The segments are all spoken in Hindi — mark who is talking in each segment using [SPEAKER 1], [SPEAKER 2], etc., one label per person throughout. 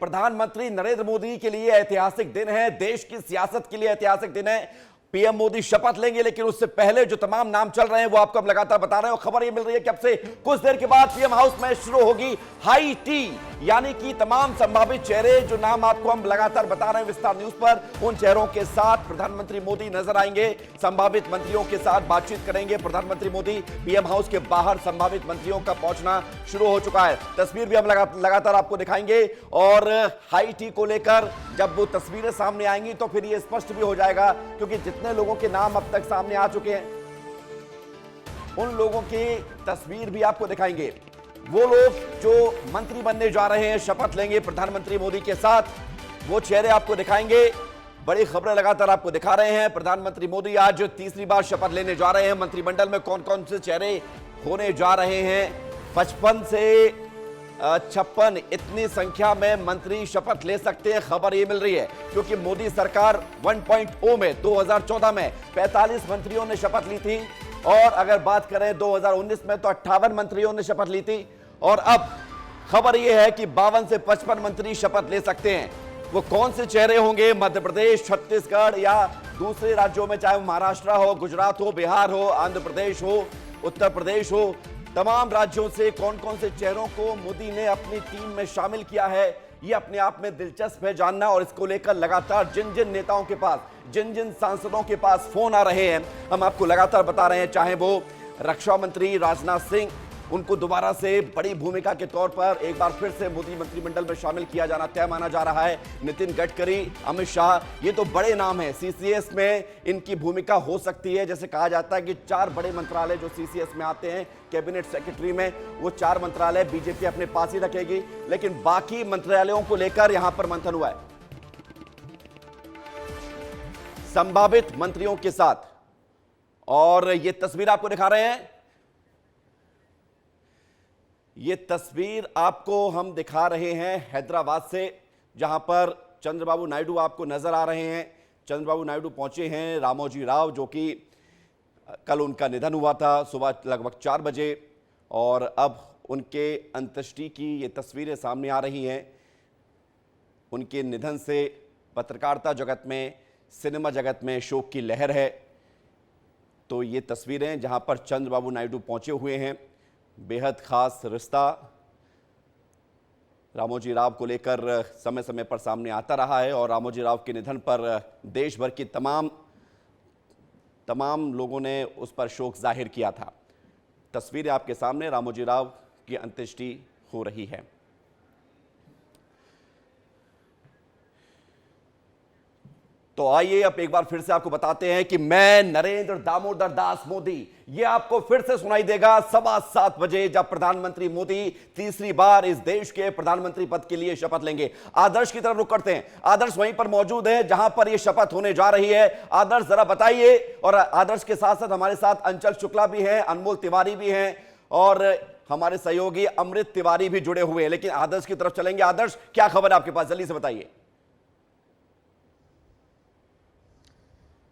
[SPEAKER 1] प्रधानमंत्री नरेंद्र मोदी के लिए ऐतिहासिक दिन है, देश की सियासत के लिए ऐतिहासिक दिन है। पीएम मोदी शपथ लेंगे, लेकिन उससे पहले जो तमाम नाम चल रहे हैं वो आपको अब लगातार बता रहे हैं। और खबर ये मिल रही है कि अब से कुछ देर के बाद पीएम हाउस में शुरू होगी हाई टी, यानी कि तमाम संभावित चेहरे जो नाम आपको हम लगातार बता रहे हैं विस्तार न्यूज पर, उन चेहरों के साथ प्रधानमंत्री मोदी नजर आएंगे, संभावित मंत्रियों के साथ बातचीत करेंगे प्रधानमंत्री मोदी। पीएम हाउस के बाहर संभावित मंत्रियों का पहुंचना शुरू हो चुका है, तस्वीर भी हम लगातार आपको दिखाएंगे। और हाई टी को लेकर जब वो तस्वीरें सामने आएंगी तो फिर ये स्पष्ट भी हो जाएगा, क्योंकि जितने लोगों के नाम अब तक सामने आ चुके हैं उन लोगों की तस्वीर भी आपको दिखाएंगे। वो लोग जो मंत्री बनने जा रहे हैं, शपथ लेंगे प्रधानमंत्री मोदी के साथ, वो चेहरे आपको दिखाएंगे। बड़ी खबरें लगातार आपको दिखा रहे हैं। प्रधानमंत्री मोदी आज तीसरी बार शपथ लेने जा रहे हैं। मंत्रिमंडल में कौन कौन से चेहरे होने जा रहे हैं, 55 से 56 इतनी संख्या में मंत्री शपथ ले सकते हैं, खबर ये मिल रही है। क्योंकि मोदी सरकार 1.0 में 2014 में 45 मंत्रियों ने शपथ ली थी, और अगर बात करें 2019 में तो 58 मंत्रियों ने शपथ ली थी, और अब खबर यह है कि 52 से 55 मंत्री शपथ ले सकते हैं। वो कौन से चेहरे होंगे, मध्य प्रदेश, छत्तीसगढ़ या दूसरे राज्यों में, चाहे वो महाराष्ट्र हो, गुजरात हो, बिहार हो, आंध्र प्रदेश हो, उत्तर प्रदेश हो, तमाम राज्यों से कौन कौन से चेहरों को मोदी ने अपनी टीम में शामिल किया है, ये अपने आप में दिलचस्प है जानना। और इसको लेकर लगातार जिन जिन नेताओं के पास, जिन जिन सांसदों के पास फोन आ रहे हैं, हम आपको लगातार बता रहे हैं। चाहे वो रक्षा मंत्री राजनाथ सिंह, उनको दोबारा से बड़ी भूमिका के तौर पर एक बार फिर से मोदी मंत्रिमंडल में शामिल किया जाना तय माना जा रहा है। नितिन गडकरी, अमित शाह, ये तो बड़े नाम हैं। सीसीएस में इनकी भूमिका हो सकती है। जैसे कहा जाता है कि 4 बड़े मंत्रालय जो सीसीएस में आते हैं कैबिनेट सेक्रेटरी में, वो 4 मंत्रालय बीजेपी अपने पास ही रखेगी, लेकिन बाकी मंत्रालयों को लेकर यहां पर मंथन हुआ है संभावित मंत्रियों के साथ। और ये तस्वीर आपको दिखा रहे हैं, ये तस्वीर आपको हम दिखा रहे हैं हैदराबाद से, जहां पर चंद्रबाबू नायडू आपको नजर आ रहे हैं। चंद्रबाबू नायडू पहुंचे हैं रामोजी राव, जो कि कल उनका निधन हुआ था सुबह लगभग 4 बजे, और अब उनके अंत्येष्टि की ये तस्वीरें सामने आ रही हैं। उनके निधन से पत्रकारिता जगत में, सिनेमा जगत में शोक की लहर है। तो ये तस्वीरें जहां पर चंद्रबाबू नायडू पहुंचे हुए हैं, बेहद खास रिश्ता रामोजी राव को लेकर समय समय पर सामने आता रहा है, और रामोजी राव के निधन पर देश भर की तमाम लोगों ने उस पर शोक जाहिर किया था। तस्वीरें आपके सामने, रामोजी राव की अंत्येष्टि हो रही है। तो आइए अब एक बार फिर से आपको बताते हैं कि मैं नरेंद्र दामोदर दास मोदी, ये आपको फिर से सुनाई देगा 7:15 बजे, जब प्रधानमंत्री मोदी तीसरी बार इस देश के प्रधानमंत्री पद के लिए शपथ लेंगे। आदर्श की तरफ रुख करते हैं। आदर्श वहीं पर मौजूद है जहां पर यह शपथ होने जा रही है। आदर्श जरा बताइए। और आदर्श के साथ साथ हमारे साथ अंचल शुक्ला भी हैं, अनमोल तिवारी भी हैं, और हमारे सहयोगी अमृत तिवारी भी जुड़े हुए हैं। लेकिन आदर्श की तरफ चलेंगे। आदर्श, क्या खबर है आपके पास, जल्दी से बताइए।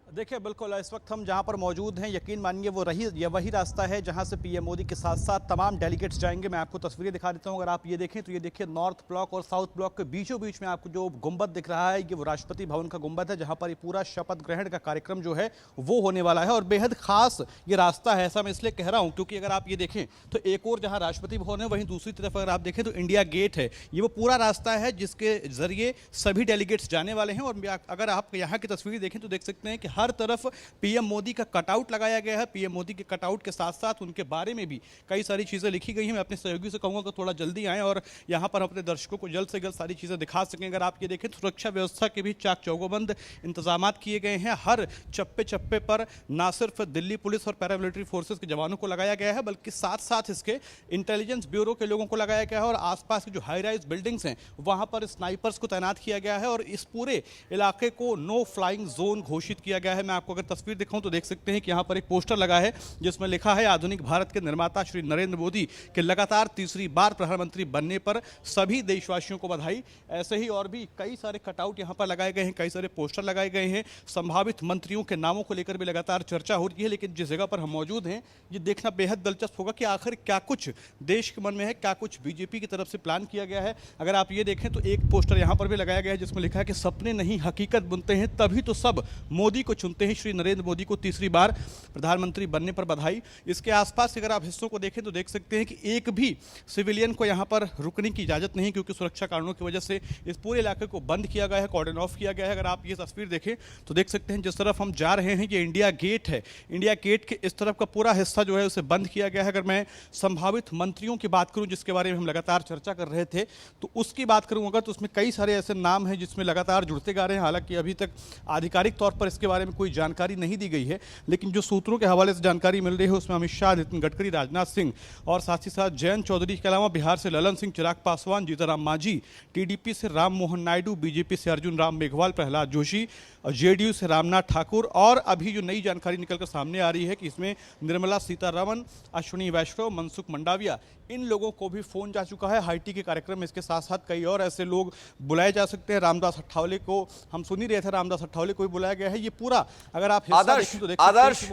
[SPEAKER 2] देखिए, बिल्कुल इस वक्त हम जहां पर मौजूद हैं, यकीन मानिए वो वही रास्ता है जहां से पीएम मोदी के साथ साथ तमाम डेलीगेट्स जाएंगे। मैं आपको तस्वीरें दिखा देता हूं। अगर आप ये देखें तो ये देखिए, नॉर्थ ब्लॉक और साउथ ब्लॉक के बीचों बीच में आपको जो गुंबद दिख रहा है, ये वो राष्ट्रपति भवन का गुंबद है, जहां पर ये पूरा शपथ ग्रहण का कार्यक्रम जो है वो होने वाला है। और बेहद खास ये रास्ता है, ऐसा मैं इसलिए कह रहा हूँ क्योंकि अगर आप ये देखें तो एक और जहाँ राष्ट्रपति भवन है, वहीं दूसरी तरफ अगर आप देखें तो इंडिया गेट है। ये वो पूरा रास्ता है जिसके जरिए सभी डेलीगेट्स जाने वाले हैं। और अगर आप यहाँ की तस्वीर देखें तो देख सकते हैं कि हर तरफ पीएम मोदी का कटआउट लगाया गया है। पीएम मोदी के कटआउट के साथ साथ उनके बारे में भी कई सारी चीज़ें लिखी गई हैं। मैं अपने सहयोगी से कहूँगा कि थोड़ा जल्दी आएँ और यहाँ पर अपने दर्शकों को जल्द से जल्द सारी चीज़ें दिखा सकें। अगर आप ये देखें, सुरक्षा व्यवस्था के भी चाक चौबंद इंतजाम किए गए हैं। हर चप्पे चप्पे पर ना सिर्फ दिल्ली पुलिस और पैरामिलिट्री फोर्सेज के जवानों को लगाया गया है, बल्कि साथ साथ इसके इंटेलिजेंस ब्यूरो के लोगों को लगाया गया है। और आसपास की जो हाई राइज बिल्डिंग्स हैं वहाँ पर स्नाइपर्स को तैनात किया गया है। और इस पूरे इलाके को नो फ्लाइंग जोन घोषित किया गया गया है। मैं आपको अगर तस्वीर दिखाऊं तो देख सकते हैं कि यहाँ पर एक पोस्टर लगा है जिसमें लिखा है आधुनिक भारत के निर्माता श्री नरेंद्र मोदी के लगातार तीसरी बार प्रधानमंत्री बनने पर सभी देशवासियों को बधाई। ऐसे ही और भी कई सारे कटआउट यहाँ पर लगाए गए हैं, कई सारे पोस्टर लगाए गए हैं। संभावित मंत्रियों के नामों को लेकर भी लगातार चर्चा हो रही है। लेकिन जिस जगह पर हम मौजूद हैं ये देखना बेहद दिलचस्प होगा कि आखिर क्या कुछ देश के मन में है, क्या कुछ बीजेपी की तरफ से प्लान किया गया है। अगर आप ये देखें तो एक पोस्टर यहाँ पर भी लगाया गया है जिसमें लिखा है कि सपने नहीं हकीकत बुनते हैं तभी तो सब मोदी को चुनते हैं। श्री नरेंद्र मोदी को तीसरी बार प्रधानमंत्री बनने पर बधाई। इसके आसपास अगर आप हिस्सों को देखें तो देख सकते हैं कि एक भी सिविलियन को यहाँ पर रुकने की इजाजत नहीं, क्योंकि सुरक्षा कारणों की वजह से इस पूरे इलाके को बंद किया गया है, कॉर्डन ऑफ किया गया है। अगर आप ये तस्वीर देखें तो देख सकते हैं जिस तरफ हम जा रहे हैं ये इंडिया गेट है। इंडिया गेट के इस तरफ का पूरा हिस्सा जो है उसे बंद किया गया है। अगर मैं संभावित मंत्रियों की बात करूं जिसके बारे में हम लगातार चर्चा कर रहे थे तो उसकी बात करूंगा तो उसमें कई सारे ऐसे नाम हैं जिसमें लगातार जुड़ते जा रहे हैं। हालांकि अभी तक आधिकारिक तौर पर इसके बारे में कोई जानकारी नहीं दी गई है, लेकिन जो सूत्रों के हवाले से जानकारी मिल रही है उसमें अमित शाह, नितिन गडकरी, राजनाथ सिंह और साथ ही साथ जयंत चौधरी के अलावा बिहार से ललन सिंह, चिराग पासवान, जीतनराम मांझी, टीडीपी से राम मोहन नायडू, बीजेपी से अर्जुन राम मेघवाल, प्रहलाद जोशी, जेडीयू से रामनाथ ठाकुर और अभी जो नई जानकारी निकलकर सामने आ रही है कि इसमें निर्मला सीतारमण, अश्विनी वैष्णव, मनसुख मंडाविया, इन लोगों को भी फोन जा चुका है हाईटी के कार्यक्रम में। इसके साथ साथ कई और ऐसे लोग बुलाए जा सकते हैं। रामदास अठावले को हम सुन ही रहे थे, रामदास अठावले को भी बुलाया गया है। ये पूरा अगर आप
[SPEAKER 1] आदर्श,
[SPEAKER 2] तो देख
[SPEAKER 1] आदर्श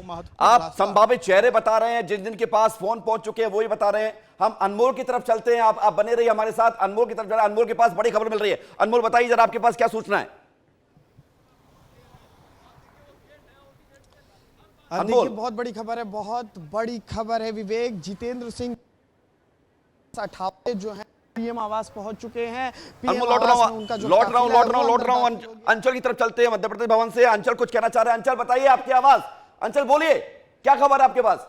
[SPEAKER 1] आप संभावित चेहरे बता रहे हैं, जिन जिन के पास फोन पहुंच चुके हैं वही बता रहे हैं। हम अनमोल की तरफ चलते हैं, आप बने रहिए हमारे साथ। अनमोल की तरफ, अनमोल के पास बड़ी खबर मिल रही है। अनमोल बताइए जरा आपके पास क्या सूचना है।
[SPEAKER 3] देखिए बहुत बड़ी खबर है, बहुत बड़ी खबर है विवेक। जितेंद्र सिंह अठावले जो है पीएम आवास पहुंच चुके हैं।
[SPEAKER 1] लौट रहा हूं अंचल की तरफ चलते हैं, मध्य प्रदेश भवन से अंचल कुछ कहना चाह रहे हैं। अंचल बताइए आपकी आवाज, अंचल बोलिए क्या खबर है आपके पास।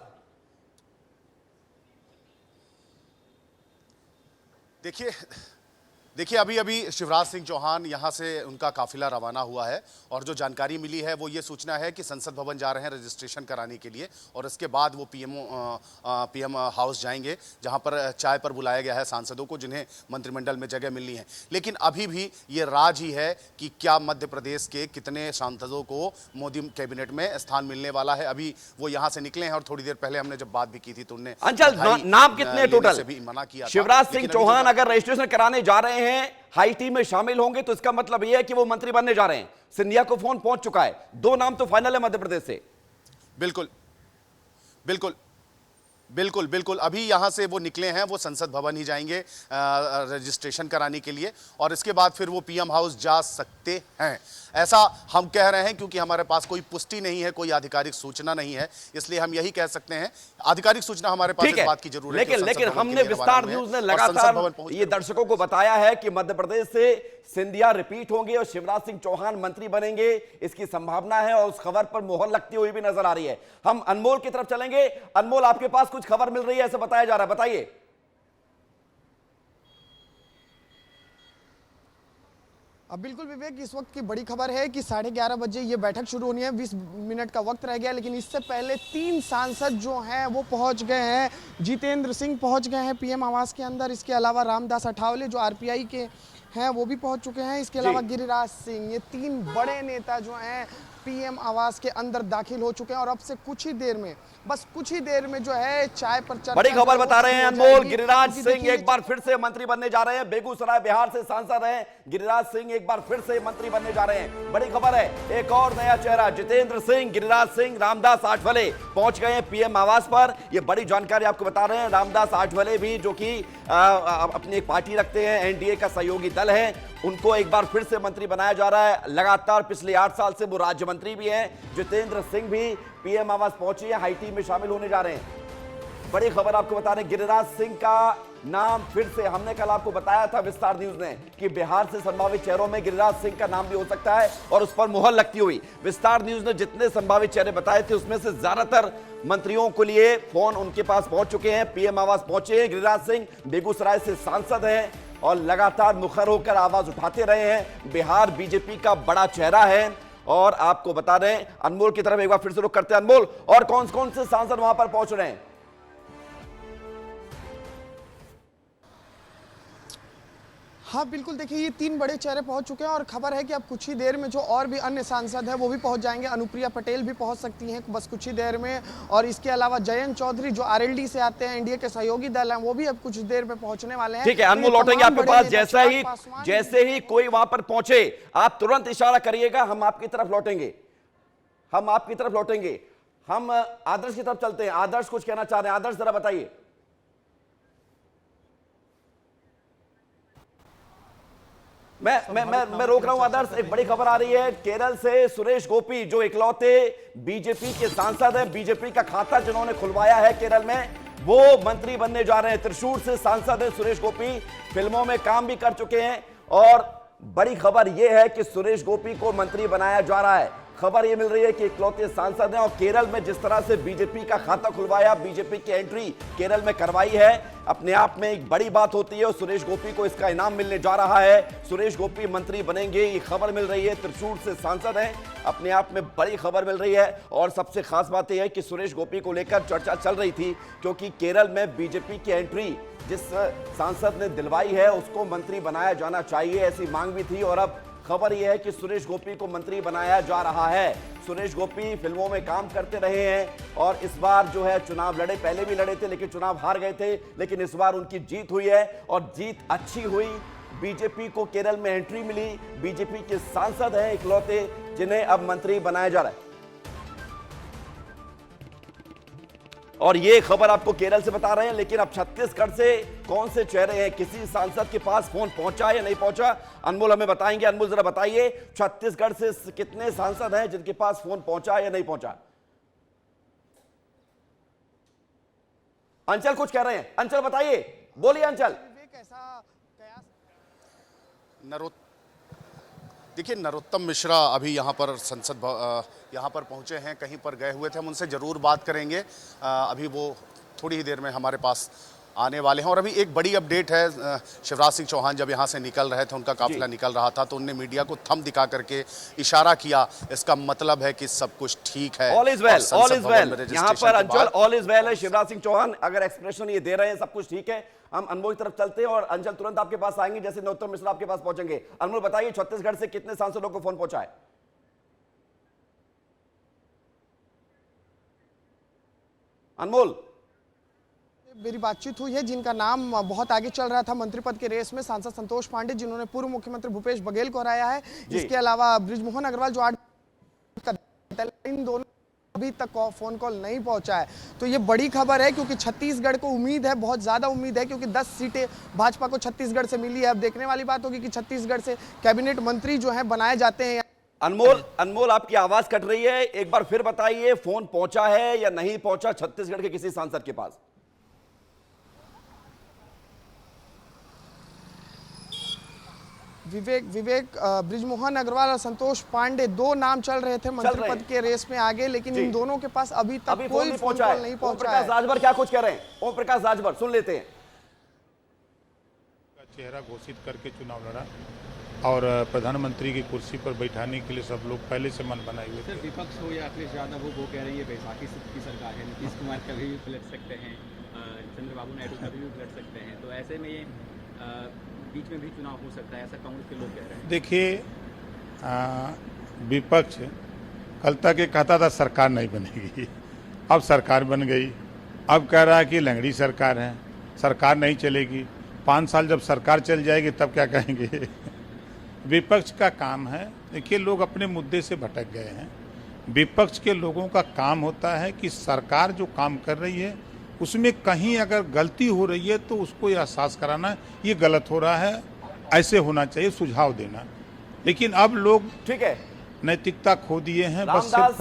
[SPEAKER 4] देखिए अभी शिवराज सिंह चौहान यहाँ से उनका काफिला रवाना हुआ है और जो जानकारी मिली है वो ये सूचना है कि संसद भवन जा रहे हैं रजिस्ट्रेशन कराने के लिए और इसके बाद वो पीएम हाउस जाएंगे, जहाँ पर चाय पर बुलाया गया है सांसदों को जिन्हें मंत्रिमंडल में जगह मिलनी है। लेकिन अभी भी ये राज ही है कि क्या मध्य प्रदेश के कितने सांसदों को मोदी कैबिनेट में स्थान मिलने वाला है। अभी वो यहाँ से निकले हैं और थोड़ी देर पहले हमने जब बात भी की थी तो उन्होंने
[SPEAKER 1] अंचल नाम कितने टोटल
[SPEAKER 4] भी मना किया।
[SPEAKER 1] शिवराज सिंह चौहान अगर रजिस्ट्रेशन कराने जा रहे हैं, हाई टीम में शामिल होंगे तो इसका मतलब यह है कि वो मंत्री बनने जा रहे हैं। सिंधिया को फोन पहुंच चुका है, 2 नाम तो फाइनल है मध्य प्रदेश से।
[SPEAKER 4] बिल्कुल बिल्कुल बिल्कुल बिल्कुल अभी यहाँ से वो निकले हैं, वो संसद भवन ही जाएंगे रजिस्ट्रेशन कराने के लिए और इसके बाद फिर वो पीएम हाउस जा सकते हैं, ऐसा हम कह रहे हैं। क्योंकि हमारे पास कोई पुष्टि नहीं है, कोई आधिकारिक सूचना नहीं है, इसलिए हम यही कह सकते हैं। आधिकारिक सूचना हमारे पास इस बात की जरूरत है।
[SPEAKER 1] लेकिन हमने विस्तार न्यूज ने लगातार ये दर्शकों को बताया है कि मध्य प्रदेश से सिंधिया रिपीट होंगे और शिवराज सिंह चौहान मंत्री बनेंगे, इसकी संभावना है और उस खबर पर मोहर लगती हुई भी नजर आ रही है। हम अनमोल की तरफ चलेंगे। अनमोल आपके पास कुछ खबर मिल रही है ऐसा बताया जा रहा है, बताइए।
[SPEAKER 3] अब बिल्कुल विवेक, इस वक्त की बड़ी खबर है कि 11:30 बजे ये बैठक शुरू होनी है। 20 मिनट का वक्त रह गया, लेकिन इससे पहले 3 सांसद जो हैं वो पहुंच गए हैं। जितेंद्र सिंह पहुंच गए हैं पीएम आवास के अंदर। इसके अलावा रामदास अठावले जो आरपीआई के हैं वो भी पहुंच चुके हैं। इसके अलावा गिरिराज सिंह, ये 3 बड़े नेता जो हैं पीएम आवास के अंदर दाखिल हो चुके हैं और अब से कुछ ही देर में, बस कुछ ही देर में जो है चाय पर चर्चा।
[SPEAKER 1] बड़ी खबर बता रहे हैं अनमोल, गिरिराज सिंह एक बार फिर से मंत्री बनने जा रहे हैं। बेगूसराय बिहार से सांसद हैं गिरिराज सिंह, एक बार फिर से मंत्री बनने जा रहे हैं। बड़ी खबर है, एक और नया चेहरा जितेंद्र सिंह, गिरिराज सिंह, रामदास आठवले पहुंच गए हैं पीएम आवास पर। यह बड़ी जानकारी आपको बता रहे हैं। रामदास आठवले भी जो कि अपनी एक पार्टी रखते हैं, एनडीए का सहयोगी दल है, उनको एक बार फिर से मंत्री बनाया जा रहा है। लगातार पिछले 8 साल से वो राज्य मंत्री भी हैं। जितेंद्र सिंह भी पीएम आवास पहुंचे हैं, हाई टीम में शामिल होने जा रहे हैं। बड़ी खबर आपको बता रहे हैं, गिरिराज सिंह का नाम फिर से, हमने कल आपको बताया था विस्तार न्यूज ने कि बिहार से संभावित चेहरों में गिरिराज सिंह का नाम भी हो सकता है और उस पर मुहर लगती हुई विस्तार न्यूज ने जितने संभावित चेहरे बताए थे उसमें से ज्यादातर मंत्रियों के लिए फोन उनके पास पहुंच चुके हैं, पीएम आवास पहुंचे हैं। गिरिराज सिंह बेगूसराय से सांसद हैं और लगातार मुखर होकर आवाज उठाते रहे हैं। बिहार बीजेपी का बड़ा चेहरा है और आपको बता रहे हैं। अनमोल की तरफ एक बार फिर से रुख करते हैं। अनमोल, और कौन कौन से सांसद वहां पर पहुंच रहे हैं?
[SPEAKER 3] हाँ बिल्कुल, देखिए ये 3 बड़े चेहरे पहुंच चुके हैं और खबर है कि अब कुछ ही देर में जो और भी अन्य सांसद हैं वो भी पहुंच जाएंगे। अनुप्रिया पटेल भी पहुंच सकती हैं बस कुछ ही देर में, और इसके अलावा जयंत चौधरी जो आरएलडी से आते हैं, एनडीए के सहयोगी दल हैं, वो भी अब कुछ देर में पहुंचने वाले हैं।
[SPEAKER 1] ठीक है,
[SPEAKER 3] तो
[SPEAKER 1] अनमोल
[SPEAKER 3] ये
[SPEAKER 1] लौटेंगे
[SPEAKER 3] तमाम
[SPEAKER 1] आपके
[SPEAKER 3] बड़े
[SPEAKER 1] पास।
[SPEAKER 3] नेता
[SPEAKER 1] जैसे ही कोई वहां पर पहुंचे आप तुरंत इशारा करिएगा, हम आपकी तरफ लौटेंगे, हम आपकी तरफ लौटेंगे। हम आदर्श की तरफ चलते हैं। आदर्श कुछ कहना चाह रहे हैं, आदर्श जरा बताइए। मैं रोक रहा हूं आदर्श। एक बड़ी खबर आ रही है केरल से। सुरेश गोपी जो इकलौते बीजेपी के सांसद हैं, बीजेपी का खाता जिन्होंने खुलवाया है केरल में, वो मंत्री बनने जा रहे हैं। त्रिशूर से सांसद हैं सुरेश गोपी, फिल्मों में काम भी कर चुके हैं। और बड़ी खबर यह है कि सुरेश गोपी को मंत्री बनाया जा रहा है। खबर यह मिल रही है कि इकलौते सांसद हैं और केरल में जिस तरह से बीजेपी का खाता खुलवाया, बीजेपी की एंट्री केरल में करवाई है, अपने आप में एक बड़ी बात होती है और सुरेश गोपी को इसका इनाम मिलने जा रहा है। सुरेश गोपी मंत्री बनेंगे, ये खबर मिल रही है। त्रिशूर से सांसद हैं, अपने आप में बड़ी खबर मिल रही है। और सबसे खास बात यह है कि सुरेश गोपी को लेकर चर्चा चल रही थी क्योंकि केरल में बीजेपी की एंट्री जिस सांसद ने दिलवाई है उसको मंत्री बनाया जाना चाहिए, ऐसी मांग भी थी। और अब खबर यह है कि सुरेश गोपी को मंत्री बनाया जा रहा है। सुरेश गोपी फिल्मों में काम करते रहे हैं और इस बार जो है चुनाव लड़े, पहले भी लड़े थे लेकिन चुनाव हार गए थे, लेकिन इस बार उनकी जीत हुई है और जीत अच्छी हुई। बीजेपी को केरल में एंट्री मिली, बीजेपी के सांसद हैं इकलौते जिन्हें अब मंत्री बनाया जा रहा है। और ये खबर आपको केरल से बता रहे हैं, लेकिन अब छत्तीसगढ़ से कौन से चेहरे हैं, किसी सांसद के पास फोन पहुंचा या नहीं पहुंचा, अनमोल हमें बताएंगे। अनमोल जरा बताइए, छत्तीसगढ़ से कितने सांसद हैं जिनके पास फोन पहुंचा या नहीं पहुंचा? अंचल कुछ कह रहे हैं, अंचल बताइए, बोलिए अंचल।
[SPEAKER 4] देखिए, नरोत्तम मिश्रा अभी यहाँ पर यहाँ पर पहुँचे हैं, कहीं पर गए हुए थे। हम उनसे ज़रूर बात करेंगे। अभी वो थोड़ी ही देर में हमारे पास आने वाले हैं। और अभी एक बड़ी अपडेट है, शिवराज सिंह चौहान जब यहाँ से निकल रहे थे, उनका काफिला निकल रहा था, तो उनने मीडिया को थंब दिखा करके इशारा किया। इसका मतलब है कि सब कुछ ठीक है,
[SPEAKER 1] all is well, all is well. यहाँ पर अंचल ऑल इज वेल है। शिवराज सिंह चौहान अगर एक्सप्रेशन ये दे रहे हैं सब कुछ ठीक है। हम अनमोल की तरफ चलते हैं और अंचल तुरंत आपके पास आएंगे जैसे नरोत्तम मिश्रा आपके पास पहुंचेंगे। अनमोल बताइए, छत्तीसगढ़ से कितने सांसदों को फोन पहुंचा है? अनमोल,
[SPEAKER 3] मेरी बातचीत हुई है जिनका नाम बहुत आगे चल रहा था मंत्री पद के रेस में, सांसद संतोष पांडे जिन्होंने पूर्व मुख्यमंत्री भूपेश बघेल को हराया है। इसके अलावा बृजमोहन अग्रवाल जो 8, इन दोनों अभी तक फोन कॉल नहीं पहुंचा है। तो ये बड़ी खबर है क्योंकि छत्तीसगढ़ को उम्मीद है, बहुत ज्यादा उम्मीद है, क्योंकि 10 सीटें भाजपा को छत्तीसगढ़ से मिली है। अब देखने वाली बात होगी कि छत्तीसगढ़ से कैबिनेट मंत्री जो है बनाए जाते हैं।
[SPEAKER 1] अनमोल आपकी आवाज कट रही है, एक बार फिर बताइए, फोन पहुंचा है या नहीं पहुंचा छत्तीसगढ़ के किसी सांसद के पास?
[SPEAKER 3] विवेक बृजमोहन अग्रवाल और संतोष पांडे 2 नाम चल रहे थे मंत्री पद के रेस में आगे, लेकिन इन दोनों के पास अभी तक कोई फोन कॉल नहीं पहुंचा है।
[SPEAKER 1] ओम प्रकाश राजभर क्या कुछ कह रहे हैं? ओम प्रकाश राजभर सुन लेते हैं।
[SPEAKER 5] चेहरा घोषित करके चुनाव लड़ा और प्रधानमंत्री की कुर्सी पर बैठाने के लिए सब लोग पहले से मन बनाए हुए थे।
[SPEAKER 6] सर, विपक्ष हो या अखिलेश यादव हो, वो कह रहे हैं ये बैसाखी की सरकार है, नीतीश कुमार कभी भी पलट सकते हैं, चंद्रबाबू नायडू कभी भी पलट सकते हैं, तो ऐसे में बीच में भी चुनाव हो सकता है, ऐसा कांग्रेस के लोग कह रहे हैं।
[SPEAKER 5] देखिए, विपक्ष कल तक ये कहता था सरकार नहीं बनेगी, अब सरकार बन गई। अब कह रहा है कि लंगड़ी सरकार है, सरकार नहीं चलेगी। 5 साल जब सरकार चल जाएगी तब क्या कहेंगे? विपक्ष का काम है, देखिए लोग अपने मुद्दे से भटक गए हैं। विपक्ष के लोगों का काम होता है कि सरकार जो काम कर रही है उसमें कहीं अगर गलती हो रही है तो उसको एहसास कराना ये गलत हो रहा है, ऐसे होना चाहिए, सुझाव देना। लेकिन अब लोग ठीक है नैतिकता खो दिए हैं, बस सिर्फ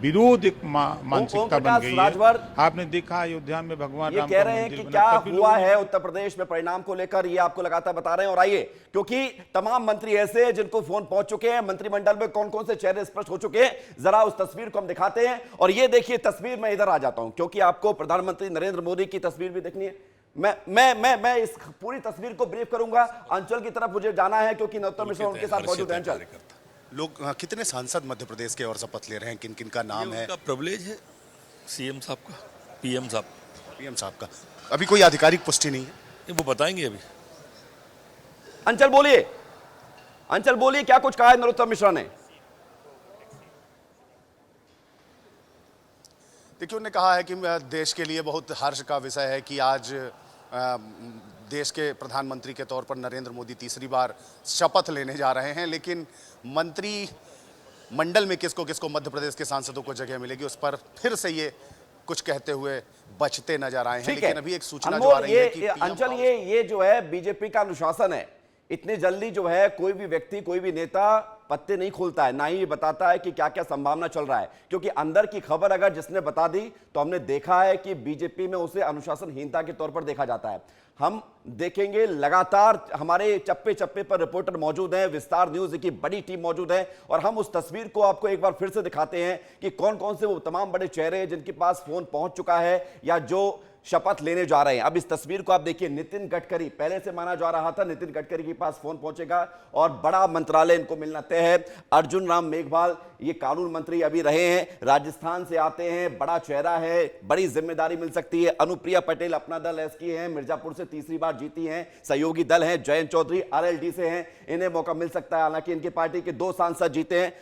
[SPEAKER 5] विरोध एक मानसिकता बन गई है। आपने देखा अयोध्या में भगवान राम
[SPEAKER 1] कह रहे हैं कि क्या हुआ है उत्तर प्रदेश में परिणाम को लेकर, ये आपको लगातार बता रहे हैं। और आइए, क्योंकि तमाम मंत्री ऐसे हैं जिनको फोन पहुंच चुके हैं, मंत्रिमंडल में कौन कौन से चेहरे स्पष्ट हो चुके हैं, जरा उस तस्वीर को हम दिखाते हैं। और ये देखिए तस्वीर, मैं इधर आ जाता हूं क्योंकि आपको प्रधानमंत्री नरेंद्र मोदी की तस्वीर भी देखनी है। मैं इस पूरी तस्वीर को ब्रीफ करूंगा। अंचल की तरफ मुझे जाना है क्योंकि नरोत्तम मिश्रा उनके साथ मौजूद है। अंचल,
[SPEAKER 4] लोग कितने सांसद मध्य प्रदेश के और शपथ ले रहे हैं, किन किन का नाम है?
[SPEAKER 7] प्रिविलेज है सीएम साहब का, पीएम साहब
[SPEAKER 4] का। अभी कोई आधिकारिक पुष्टि नहीं है,
[SPEAKER 7] वो बताएंगे अभी।
[SPEAKER 1] अंचल बोलिए, अंचल बोलिए, क्या कुछ कहा है नरोत्तम मिश्रा ने?
[SPEAKER 4] देखिए, उन्होंने कहा है कि देश के लिए बहुत हर्ष का विषय है कि आज देश के प्रधानमंत्री के तौर पर नरेंद्र मोदी तीसरी बार शपथ लेने जा रहे हैं, लेकिन मंत्री मंडल में किसको किसको मध्य प्रदेश के सांसदों को जगह मिलेगी उस पर फिर से ये कुछ कहते हुए बचते नजर आए हैं। लेकिन अभी एक सूचना जो आ रही है कि
[SPEAKER 1] अंचल ये जो है बीजेपी का अनुशासन है, इतनी जल्दी जो है कोई भी व्यक्ति, कोई भी नेता पत्ते नहीं खोलता है, ना ही बताता है कि क्या क्या संभावना चल रहा है, क्योंकि अंदर की खबर अगर जिसने बता दी तो हमने देखा है कि बीजेपी में उसे अनुशासनहीनता के तौर पर देखा जाता है। हम देखेंगे लगातार, हमारे चप्पे चप्पे पर रिपोर्टर मौजूद हैं, विस्तार न्यूज की बड़ी टीम मौजूद है, और हम उस तस्वीर को आपको एक बार फिर से दिखाते हैं कि कौन कौन से वो तमाम बड़े चेहरे हैं जिनके पास फोन पहुंच चुका है या जो शपथ लेने जा रहे हैं। अब इस तस्वीर को आप देखिए, नितिन गडकरी, पहले से माना जा रहा था नितिन गडकरी के पास फोन पहुंचेगा और बड़ा मंत्रालय इनको मिलना तय है। अर्जुन राम मेघवाल, ये कानून मंत्री अभी रहे हैं, राजस्थान से आते हैं, बड़ा चेहरा है, बड़ी जिम्मेदारी मिल सकती है। अनुप्रिया पटेल अपना दल एसकी हैं, मिर्जापुर से तीसरी बार जीती हैं, सहयोगी दल हैं। जयंत चौधरी आरएलडी से हैं, इन्हें मौका मिल सकता है, हालांकि इनकी पार्टी के 2 सांसद जीते हैं।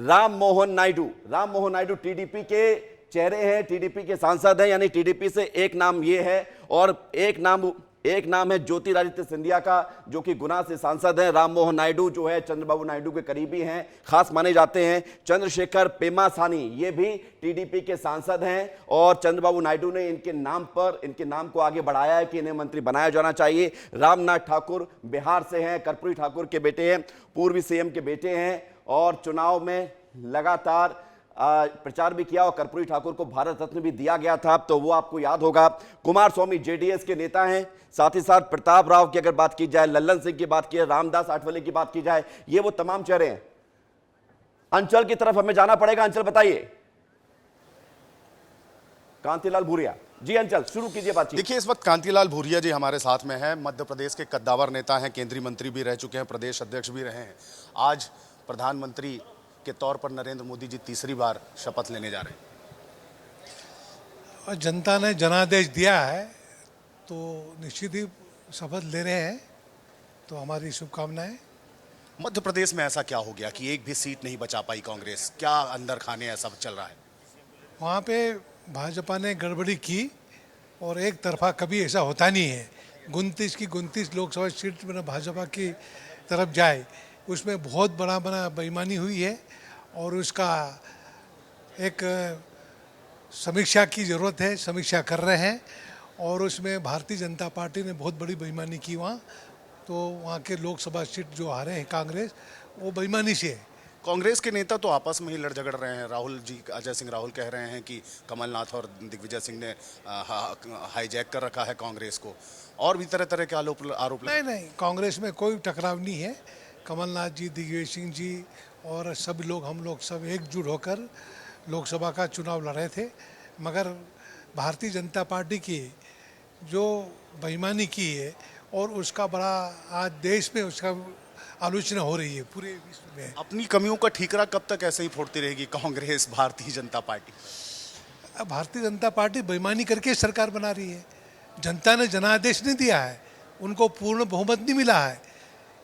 [SPEAKER 1] राम मोहन नायडू टीडीपी के चेहरे हैं, टीडीपी के सांसद हैं, यानी टीडीपी से एक नाम ये है, और एक नाम है ज्योतिरादित्य सिंधिया का, जो कि गुना से सांसद हैं। राम मोहन नायडू जो है चंद्रबाबू नायडू के करीबी हैं, खास माने जाते हैं। चंद्रशेखर पेमासानी, ये भी टीडीपी के सांसद हैं, और चंद्रबाबू नायडू ने इनके नाम को आगे बढ़ाया है कि इन्हें मंत्री बनाया जाना चाहिए। रामनाथ ठाकुर बिहार से हैं, कर्पूरी ठाकुर के बेटे हैं, पूर्वी सीएम के बेटे हैं, और चुनाव में लगातार प्रचार भी किया, और कर्पूरी ठाकुर को भारत रत्न भी दिया गया था, तो वो आपको याद होगा। कुमार स्वामी जेडीएस के नेता हैं, साथ ही साथ प्रताप राव की अगर बात की जाए, लल्लन सिंह की बात की जाए, रामदास आठवले की बात की जाए, ये वो तमाम चेहरे हैं। अंचल की तरफ हमें जाना पड़ेगा। अंचल बताइए। कांतिलाल भूरिया जी, अंचल शुरू कीजिए बातचीत।
[SPEAKER 4] देखिए, इस वक्त कांतिलाल भूरिया जी हमारे साथ में हैं, मध्य प्रदेश के कद्दावर नेता हैं, केंद्रीय मंत्री भी रह चुके हैं, प्रदेश अध्यक्ष भी रहे हैं। आज प्रधानमंत्री के तौर पर नरेंद्र मोदी जी तीसरी बार शपथ लेने जा रहे हैं।
[SPEAKER 8] और जनता ने जनादेश दिया है तो निश्चित ही शपथ ले रहे हैं, तो हमारी शुभकामनाएं।
[SPEAKER 4] मध्य प्रदेश में ऐसा क्या हो गया कि एक भी सीट नहीं बचा पाई कांग्रेस? क्या अंदर खाने ऐसा चल रहा है?
[SPEAKER 8] वहाँ पे भाजपा ने गड़बड़ी की, और एक तरफा कभी ऐसा होता नहीं है। 29 की 29 लोकसभा सीट में भाजपा की तरफ जाए, उसमें बहुत बड़ा बेईमानी हुई है, और उसका एक समीक्षा की ज़रूरत है, समीक्षा कर रहे हैं। और उसमें भारतीय जनता पार्टी ने बहुत बड़ी बेईमानी की वहाँ, तो वहाँ के लोकसभा सीट जो हारे हैं कांग्रेस, वो बेईमानी से है।
[SPEAKER 4] कांग्रेस के नेता तो आपस में ही लड़ झगड़ रहे हैं। राहुल जी, अजय सिंह राहुल कह रहे हैं कि कमलनाथ और दिग्विजय सिंह ने हाईजैक कर रखा है कांग्रेस को, और भी तरह तरह के आरोप
[SPEAKER 8] नहीं, कांग्रेस में कोई टकराव नहीं है। कमलनाथ जी, दिग्विजय सिंह जी और सब लोग, हम लोग सब एकजुट होकर लोकसभा का चुनाव लड़ रहे थे, मगर भारतीय जनता पार्टी की जो बेईमानी की है, और उसका बड़ा आज देश में उसका आलोचना हो रही है पूरे विश्व में।
[SPEAKER 4] अपनी कमियों का ठीकरा कब तक ऐसे ही फोड़ती रहेगी कांग्रेस, भारतीय जनता पार्टी?
[SPEAKER 8] भारतीय जनता पार्टी बेईमानी करके सरकार बना रही है। जनता ने जनादेश नहीं दिया है, उनको पूर्ण बहुमत नहीं मिला है।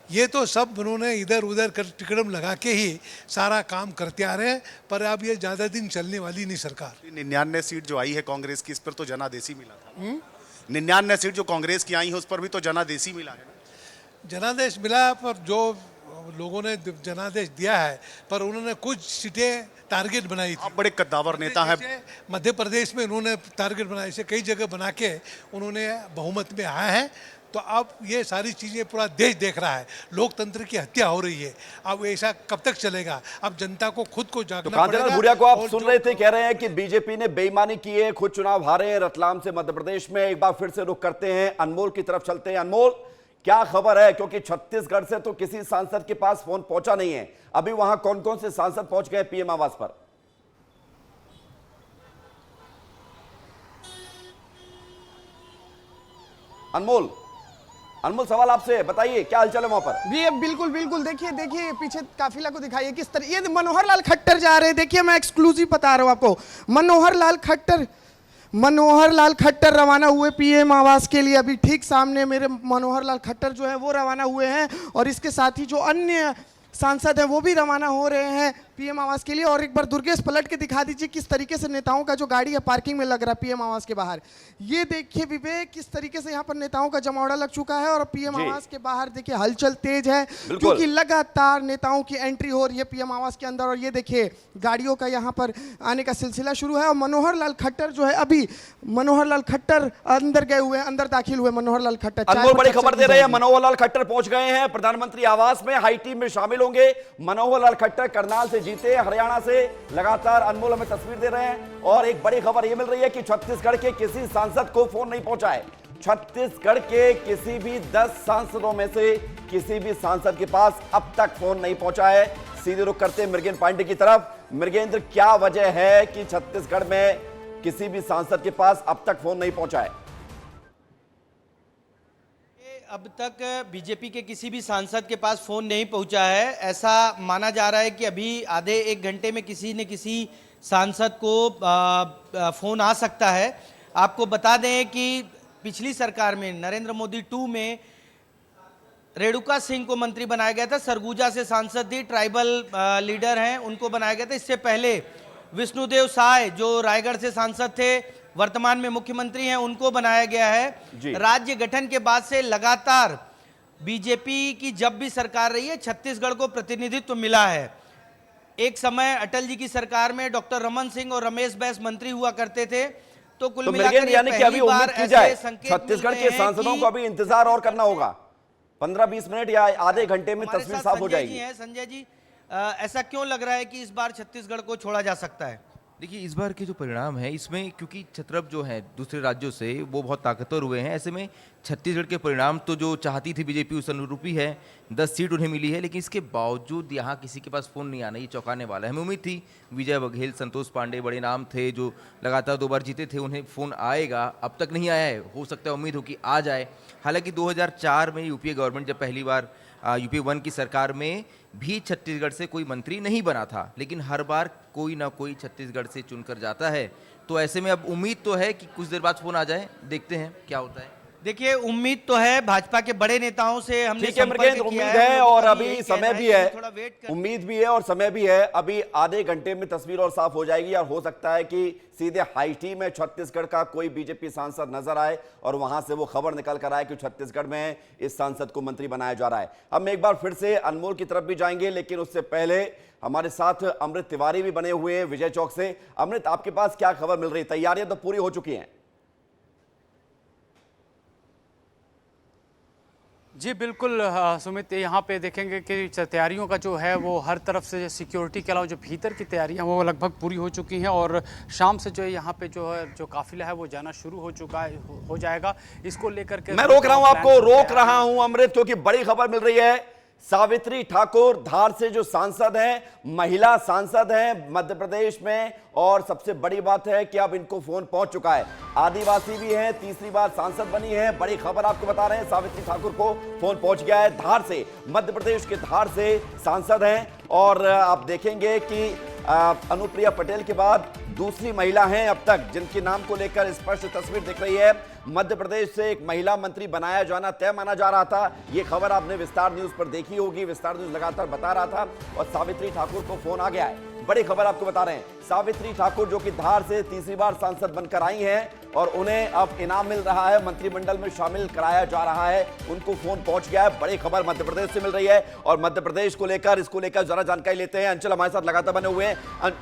[SPEAKER 8] ये तो सब उन्होंने इधर उधर कर टिकड़म लगा के ही सारा काम करते आ रहे हैं, पर अब ये ज़्यादा दिन चलने वाली नहीं सरकार।
[SPEAKER 4] 99 सीट जो आई है कांग्रेस की, इस पर तो जनादेशी मिला था। 99 सीट जो कांग्रेस की आई है उस पर भी तो जनादेशी मिला है ना?
[SPEAKER 8] जनादेश मिला, पर जो लोगों ने जनादेश दिया है, पर उन्होंने कुछ सीटें टारगेट बनाई थी।
[SPEAKER 4] आप बड़े कद्दावर नेता हैं।
[SPEAKER 8] मध्य प्रदेश में उन्होंने टारगेट बनाए, इसे कई जगह बना के उन्होंने बहुमत में आए हैं। तो अब ये सारी चीज़ें पूरा देश देख रहा है, लोकतंत्र की हत्या हो रही है। अब ऐसा कब तक चलेगा? अब जनता को खुद को जागना पड़ेगा।
[SPEAKER 1] भूरिया को आप सुन रहे थे, कह रहे हैं कि बीजेपी ने बेईमानी की है, खुद चुनाव हारे हैं रतलाम से मध्य प्रदेश में। एक बार फिर से रुख करते हैं, अनमोल की तरफ चलते हैं। अनमोल, क्या खबर है? क्योंकि छत्तीसगढ़ से तो किसी सांसद के पास फोन पहुंचा नहीं है, अभी वहां कौन कौन से सांसद पहुंच गए पीएम आवास पर? अनमोल, सवाल आपसे, बताइए क्या हालचाल है वहां पर?
[SPEAKER 3] जी बिल्कुल बिल्कुल, देखिए पीछे काफिला को दिखाइए किस तरह। ये मनोहर लाल खट्टर जा रहे हैं, देखिए मैं एक्सक्लूसिव बता रहा हूं आपको। मनोहर लाल मनोहर लाल खट्टर रवाना हुए पीएम आवास के लिए। अभी ठीक सामने मेरे मनोहर लाल खट्टर जो है वो रवाना हुए हैं और इसके साथ ही जो अन्य सांसद हैं वो भी रवाना हो रहे हैं पीएम आवास के लिए। और एक बार दुर्गेश पलट के दिखा दीजिए किस तरीके से नेताओं का जो गाड़ी है पार्किंग में लग रहा है पीएम आवास के बाहर। ये देखिए विवेक किस तरीके से यहाँ पर नेताओं का जमावड़ा लग चुका है और पीएम आवास के बाहर देखिए हलचल तेज है क्योंकि लगातार नेताओं की एंट्री हो रही है पीएम आवास के अंदर। और ये देखिए गाड़ियों का यहाँ पर आने का सिलसिला शुरू है और मनोहर लाल खट्टर जो है अभी मनोहर लाल खट्टर अंदर गए हुए हैं, अंदर दाखिल हुए मनोहर लाल खट्टर।
[SPEAKER 1] अनमोल बड़ी खबर दे रहे हैं, मनोहर लाल खट्टर पहुंच गए हैं प्रधानमंत्री आवास में, हाई टीम में शामिल होंगे। मनोहर लाल खट्टर करनाल से जीते, हरियाणा से लगातार अनमोल हमें तस्वीर दे रहे हैं। और एक बड़ी खबर यह मिल रही है कि छत्तीसगढ़ के किसी सांसद को फोन नहीं पहुंचा है। छत्तीसगढ़ के किसी भी 10 सांसदों में से किसी भी सांसद के पास अब तक फोन नहीं पहुंचा है। सीधे रुख करते हैं मृगेंद्र पांडे की तरफ। मृगेंद्र, क्या वजह है कि छत्तीसगढ़ में किसी भी सांसद के पास अब तक फोन नहीं पहुंचा है?
[SPEAKER 9] अब तक बीजेपी के किसी भी सांसद के पास फोन नहीं पहुंचा है। ऐसा माना जा रहा है कि अभी आधे एक घंटे में किसी न किसी सांसद को फोन आ सकता है। आपको बता दें कि पिछली सरकार में नरेंद्र मोदी 2 में रेणुका सिंह को मंत्री बनाया गया था। सरगुजा से सांसद थी, ट्राइबल लीडर हैं, उनको बनाया गया था। इससे पहले विष्णुदेव साय जो रायगढ़ से सांसद थे, वर्तमान में मुख्यमंत्री हैं, उनको बनाया गया है। राज्य गठन के बाद से लगातार बीजेपी की जब भी सरकार रही है छत्तीसगढ़ को प्रतिनिधित्व मिला है। एक समय अटल जी की सरकार में डॉक्टर रमन सिंह और रमेश बैस मंत्री हुआ करते थे। तो कुल मिलाकर
[SPEAKER 1] यानी कि अभी उम्मीद की जाए छत्तीसगढ़ के सांसदों को अभी इंतजार और करना होगा। 15-20 मिनट या आधे घंटे में तस्वीर साफ हो जाएगी।
[SPEAKER 9] संजय जी, ऐसा क्यों लग रहा है कि इस बार छत्तीसगढ़ को छोड़ा जा सकता है?
[SPEAKER 10] देखिए, इस बार के जो परिणाम है इसमें क्योंकि छत्रप जो है दूसरे राज्यों से वो बहुत ताकतवर हुए हैं, ऐसे में छत्तीसगढ़ के परिणाम तो जो चाहती थी बीजेपी उस अनुरूपी है। 10 सीट उन्हें मिली है, लेकिन इसके बावजूद यहाँ किसी के पास फ़ोन नहीं आना, ये चौंकाने वाला है। हमें उम्मीद थी विजय बघेल, संतोष पांडे बड़े नाम थे जो लगातार 2 बार जीते थे, उन्हें फ़ोन आएगा। अब तक नहीं आया है, हो सकता है उम्मीद हो कि आ जाए। हालांकि 2004 में यूपीए गवर्नमेंट जब पहली बार यूपी 1 की सरकार में भी छत्तीसगढ़ से कोई मंत्री नहीं बना था, लेकिन हर बार कोई ना कोई छत्तीसगढ़ से चुनकर जाता है। तो ऐसे में अब उम्मीद तो है कि कुछ देर बाद फोन आ जाए, देखते हैं क्या होता है।
[SPEAKER 9] देखिए, उम्मीद तो है, भाजपा के बड़े नेताओं से हमने
[SPEAKER 1] उम्मीद है और अभी समय भी है, उम्मीद भी है और समय भी है। अभी आधे घंटे में तस्वीर और साफ हो जाएगी और हो सकता है कि सीधे हाई टीम में छत्तीसगढ़ का कोई बीजेपी सांसद नजर आए और वहां से वो खबर निकल कर आए कि छत्तीसगढ़ में इस सांसद को मंत्री बनाया जा रहा है। हम एक बार फिर से अनमोल की तरफ भी जाएंगे, लेकिन उससे पहले हमारे साथ अमृत तिवारी भी बने हुए हैं विजय चौक से। अमृत, आपके पास क्या खबर मिल रही है? तैयारियां तो पूरी हो चुकी हैं?
[SPEAKER 11] जी बिल्कुल सुमित, यहाँ पे देखेंगे कि तैयारियों का जो है वो हर तरफ से सिक्योरिटी के अलावा जो भीतर की तैयारियां वो लगभग पूरी हो चुकी हैं और शाम से जो है यहाँ पे जो है जो काफिला है वो जाना शुरू हो चुका है, हो जाएगा। इसको लेकर के
[SPEAKER 1] मैं रोक रहा हूँ आपको, रोक रहा हूँ अमृत, क्योंकि बड़ी खबर मिल रही है। सावित्री ठाकुर धार से जो सांसद हैं, महिला सांसद हैं मध्य प्रदेश में, और सबसे बड़ी बात है कि अब इनको फोन पहुंच चुका है। आदिवासी भी हैं, तीसरी बार सांसद बनी है। बड़ी खबर आपको बता रहे हैं, सावित्री ठाकुर को फोन पहुंच गया है। धार से, मध्य प्रदेश के धार से सांसद हैं और आप देखेंगे कि अनुप्रिया पटेल के बाद दूसरी महिला हैं अब तक जिनके नाम को लेकर स्पष्ट तस्वीर दिख रही है। मध्य प्रदेश से एक महिला मंत्री बनाया जाना तय माना जा रहा था। ये खबर आपने विस्तार न्यूज पर देखी होगी, विस्तार न्यूज लगातार बता रहा था और सावित्री ठाकुर को फोन आ गया है। बड़ी खबर आपको बता रहे हैं, सावित्री ठाकुर जो कि धार से तीसरी बार सांसद बनकर आई हैं और उन्हें अब इनाम मिल रहा है, मंत्रिमंडल में शामिल कराया जा रहा है, उनको फोन पहुंच गया है। बड़ी खबर मध्य प्रदेश से मिल रही है और मध्य प्रदेश को लेकर, इसको लेकर जरा जानकारी लेते हैं। अंचल हमारे साथ लगातार बने हुए हैं।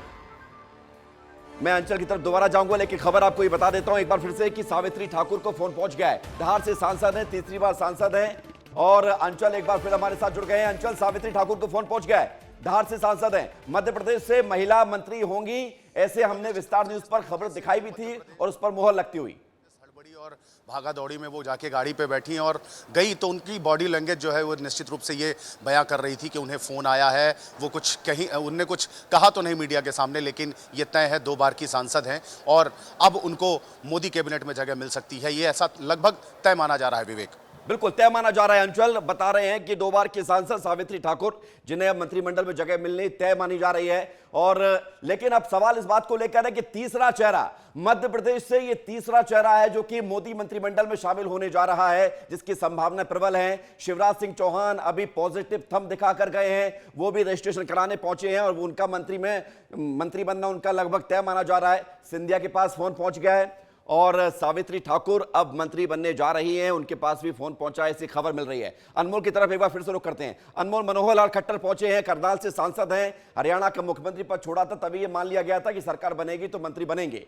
[SPEAKER 1] मैं अंचल की तरफ दोबारा जाऊंगा, लेकिन खबर आपको ये बता देता हूं एक बार फिर से कि सावित्री ठाकुर को फोन पहुंच गया है। धार से सांसद हैं, तीसरी बार सांसद हैं और अंचल एक बार फिर हमारे साथ जुड़ गए हैं। अंचल, सावित्री ठाकुर को फोन पहुंच गया है, धार से सांसद हैं, मध्य प्रदेश से महिला मंत्री होंगी, ऐसे हमने विस्तार न्यूज पर खबर दिखाई भी थी और उस पर मोहर लगती हुई।
[SPEAKER 4] हड़बड़ी और भागा दौड़ी में वो जाके गाड़ी पे बैठी और गई तो उनकी बॉडी लैंग्वेज जो है वो निश्चित रूप से ये बयां कर रही थी कि उन्हें फ़ोन आया है। वो कुछ कहीं उनने कुछ कहा तो नहीं मीडिया के सामने, लेकिन ये तय है 2 बार की सांसद हैं और अब उनको मोदी कैबिनेट में जगह मिल सकती है, ये ऐसा लगभग तय माना जा रहा है। विवेक,
[SPEAKER 1] बिल्कुल तय माना जा रहा है। अंचल बता रहे हैं कि 2 बार की सांसद सावित्री ठाकुर, जिन्हें अब मंत्रिमंडल में जगह मिलनी तय मानी जा रही है। और लेकिन अब सवाल इस बात को लेकर है कि तीसरा चेहरा, मध्य प्रदेश से ये तीसरा चेहरा है जो कि मोदी मंत्रिमंडल में शामिल होने जा रहा है, जिसकी संभावना प्रबल है। शिवराज सिंह चौहान अभी पॉजिटिव थंब दिखाकर गए हैं, वो भी रजिस्ट्रेशन कराने पहुंचे हैं और उनका मंत्री बनना उनका लगभग तय माना जा रहा है। सिंधिया के पास फोन पहुंच गया है और सावित्री ठाकुर अब मंत्री बनने जा रही हैं, उनके पास भी फोन पहुंचा है, ऐसी खबर मिल रही है। अनमोल की तरफ एक बार फिर से रुख करते हैं। अनमोल, मनोहर लाल खट्टर पहुंचे हैं, करनाल से सांसद हैं, हरियाणा का मुख्यमंत्री पद छोड़ा था, तभी यह मान लिया गया था कि सरकार बनेगी तो मंत्री बनेंगे।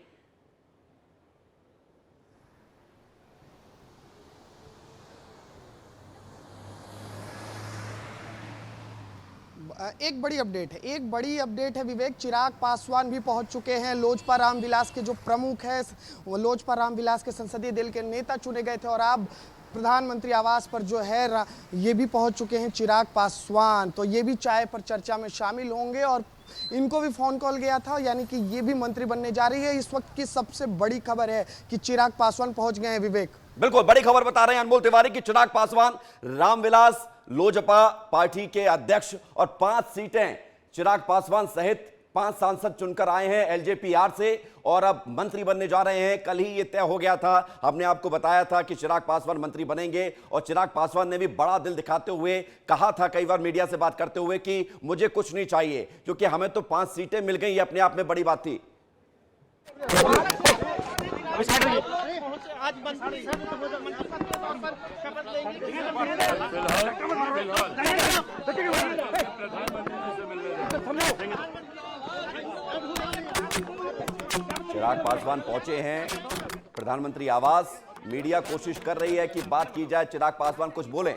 [SPEAKER 3] एक बड़ी अपडेट है विवेक। चिराग पासवान भी पहुंच चुके हैं। लोजपा रामविलास के जो प्रमुख है, वो लोजपा रामविलास के संसदीय दल के नेता चुने गए थे और अब प्रधानमंत्री आवास पर जो है ये भी पहुंच चुके हैं चिराग पासवान। तो ये भी चाय पर चर्चा में शामिल होंगे और इनको भी फोन कॉल गया था, यानी कि ये भी मंत्री बनने जा रही है। इस वक्त की सबसे बड़ी खबर है कि चिराग पासवान पहुंच गए हैं विवेक।
[SPEAKER 1] बिल्कुल बड़ी खबर बता रहे हैं अनमोल तिवारी की चिराग पासवान रामविलास लोजपा पार्टी के अध्यक्ष और 5 सीटें चिराग पासवान सहित 5 सांसद चुनकर आए हैं एलजेपी-आर से और अब मंत्री बनने जा रहे हैं। कल ही ये तय हो गया था, हमने आपको बताया था कि चिराग पासवान मंत्री बनेंगे और चिराग पासवान ने भी बड़ा दिल दिखाते हुए कहा था कई बार मीडिया से बात करते हुए कि मुझे कुछ नहीं चाहिए, क्योंकि हमें तो 5 सीटें मिल गई, ये अपने आप में बड़ी बात थी। चिराग पासवान पहुंचे हैं प्रधानमंत्री आवास। मीडिया कोशिश कर रही है कि बात की जाए, चिराग पासवान कुछ बोलें।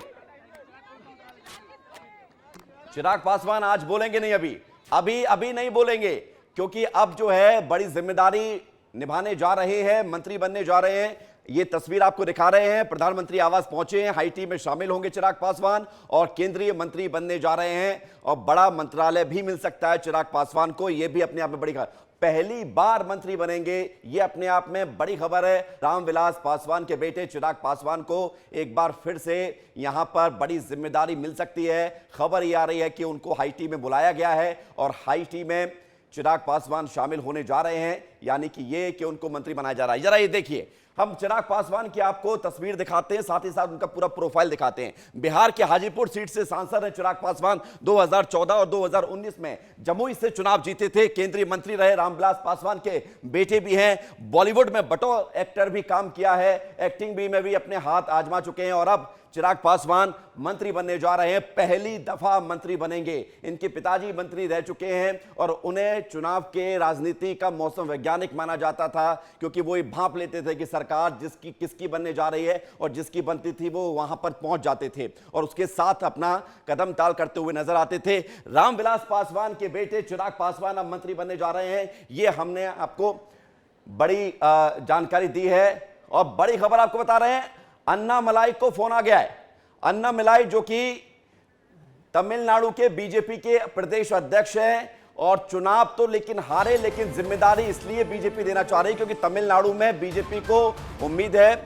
[SPEAKER 1] चिराग पासवान आज बोलेंगे नहीं, अभी नहीं बोलेंगे, क्योंकि अब जो है बड़ी जिम्मेदारी निभाने जा रहे हैं, मंत्री बनने जा रहे हैं। ये तस्वीर आपको दिखा रहे हैं, प्रधानमंत्री आवास पहुंचे हैं, हाई टीम में शामिल होंगे चिराग पासवान और केंद्रीय मंत्री बनने जा रहे हैं और बड़ा मंत्रालय भी मिल सकता है चिराग पासवान को। यह भी अपने आप में बड़ी खबर, पहली बार मंत्री बनेंगे, यह अपने आप में बड़ी खबर है। रामविलास पासवान के बेटे चिराग पासवान को एक बार फिर से यहां पर बड़ी जिम्मेदारी मिल सकती है। खबर यह आ रही है कि उनको हाई टीम में बुलाया गया है और हाई टीम में चिराग पासवान शामिल होने जा रहे हैं, यानी कि ये कि उनको मंत्री बनाया जा रहा है। जरा ये देखिए, हम चिराग पासवान की आपको तस्वीर दिखाते हैं, साथ ही साथ उनका पूरा प्रोफाइल दिखाते हैं। बिहार के हाजीपुर सीट से सांसद हैं चिराग पासवान। 2014 और 2019 में जमुई से चुनाव जीते थे, केंद्रीय मंत्री रहे। रामविलास पासवान के बेटे भी हैं, बॉलीवुड में बतौर एक्टर भी काम किया है, एक्टिंग भी में भी अपने हाथ आजमा चुके हैं और अब चिराग पासवान मंत्री बनने जा रहे हैं, पहली दफा मंत्री बनेंगे। इनके पिताजी मंत्री रह चुके हैं और उन्हें चुनाव के राजनीति का मौसम वैज्ञानिक माना जाता था, क्योंकि वो ये भांप लेते थे कि सरकार जिसकी किसकी बनने जा रही है और जिसकी बनती थी वो वहां पर पहुंच जाते थे और उसके साथ अपना कदम ताल करते हुए नजर आते थे। रामविलास पासवान के बेटे चिराग पासवान अब मंत्री बनने जा रहे हैं, ये हमने आपको बड़ी जानकारी दी है और बड़ी खबर आपको बता रहे हैं। अन्नामलाई को फोन आ गया है। अन्नामलाई जो कि तमिलनाडु के बीजेपी के प्रदेश अध्यक्ष हैं और चुनाव तो लेकिन हारे, लेकिन जिम्मेदारी इसलिए बीजेपी देना चाह रही क्योंकि तमिलनाडु में बीजेपी को उम्मीद है।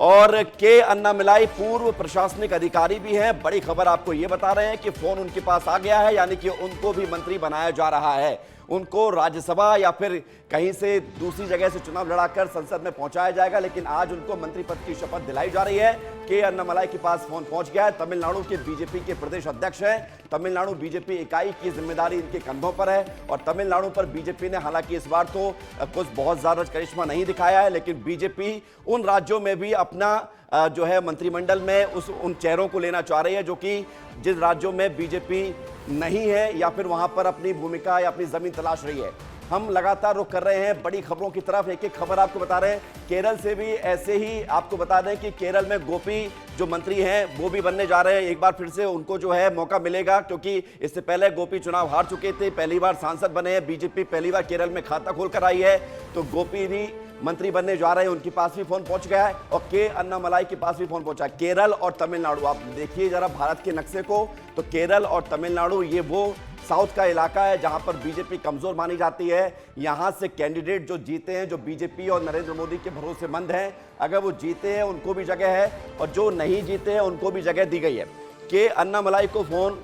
[SPEAKER 1] और के अन्नामलाई पूर्व प्रशासनिक अधिकारी भी हैं। बड़ी खबर आपको यह बता रहे हैं कि फोन उनके पास आ गया है, यानी कि उनको भी मंत्री बनाया जा रहा है। उनको राज्यसभा या फिर कहीं से दूसरी जगह से चुनाव लड़ाकर संसद में पहुंचाया जाएगा, लेकिन आज उनको मंत्री पद की शपथ दिलाई जा रही है। के अन्नामलाई के पास फोन पहुंच गया है। तमिलनाडु के बीजेपी के प्रदेश अध्यक्ष हैं। तमिलनाडु बीजेपी इकाई की जिम्मेदारी इनके कंधों पर है और तमिलनाडु पर बीजेपी ने हालांकि इस बार तो कुछ बहुत ज्यादा करिश्मा नहीं दिखाया है, लेकिन बीजेपी उन राज्यों में भी अपना जो है मंत्रिमंडल में उन चेहरों को लेना चाह रही है जो कि जिन राज्यों में बीजेपी नहीं है या फिर वहां पर अपनी भूमिका या अपनी जमीन तलाश रही है। हम लगातार रुख कर रहे हैं बड़ी खबरों की तरफ, एक एक खबर आपको बता रहे हैं। केरल से भी ऐसे ही आपको बता दें कि केरल में गोपी जो मंत्री हैं वो भी बनने जा रहे हैं। एक बार फिर से उनको जो है मौका मिलेगा, क्योंकि इससे पहले गोपी चुनाव हार चुके थे, पहली बार सांसद बने हैं। बीजेपी पहली बार केरल में खाता खोल कर आई है, तो गोपी भी मंत्री बनने जा रहे हैं। उनके पास भी फोन पहुंच गया है और के अन्नामलाई के पास भी फोन पहुंचा है। केरल और तमिलनाडु, आप देखिए जरा भारत के नक्शे को, तो केरल और तमिलनाडु ये वो साउथ का इलाका है जहां पर बीजेपी कमजोर मानी जाती है। यहां से कैंडिडेट जो जीते हैं, जो बीजेपी और नरेंद्र मोदी के भरोसेमंद हैं, अगर वो जीते हैं उनको भी जगह है, और जो नहीं जीते हैं उनको भी जगह दी गई है। के अन्नामलाई को फोन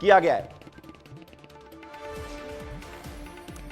[SPEAKER 1] किया गया है।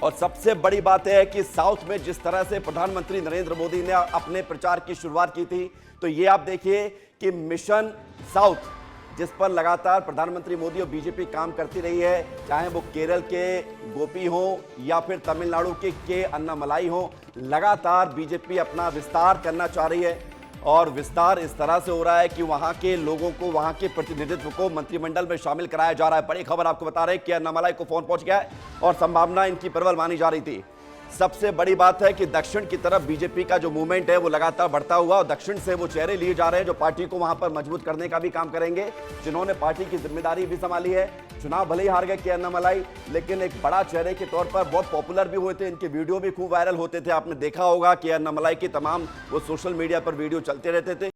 [SPEAKER 1] और सबसे बड़ी बात है कि साउथ में जिस तरह से प्रधानमंत्री नरेंद्र मोदी ने अपने प्रचार की शुरुआत की थी, तो ये आप देखिए कि मिशन साउथ जिस पर लगातार प्रधानमंत्री मोदी और बीजेपी काम करती रही है, चाहे वो केरल के गोपी हो या फिर तमिलनाडु के अन्नामलाई हो, लगातार बीजेपी अपना विस्तार करना चाह रही है। और विस्तार इस तरह से हो रहा है कि वहां के लोगों को, वहां के प्रतिनिधित्व को मंत्रिमंडल में शामिल कराया जा रहा है। बड़ी खबर आपको बता रहे हैं कि अन्नामलाई को फोन पहुंच गया है और संभावना इनकी प्रबल मानी जा रही थी। सबसे बड़ी बात है कि दक्षिण की तरफ बीजेपी का जो मूवमेंट है वो लगातार बढ़ता हुआ, और दक्षिण से वो चेहरे लिए जा रहे हैं जो पार्टी को वहां पर मजबूत करने का भी काम करेंगे, जिन्होंने पार्टी की जिम्मेदारी भी संभाली है। चुनाव भले ही हार गए के अन्नामलाई, लेकिन एक बड़ा चेहरे के तौर पर बहुत पॉपुलर भी हुए थे, इनके वीडियो भी खूब वायरल होते थे। आपने देखा होगा कि अन्नामलाई के तमाम वो सोशल मीडिया पर वीडियो चलते रहते थे।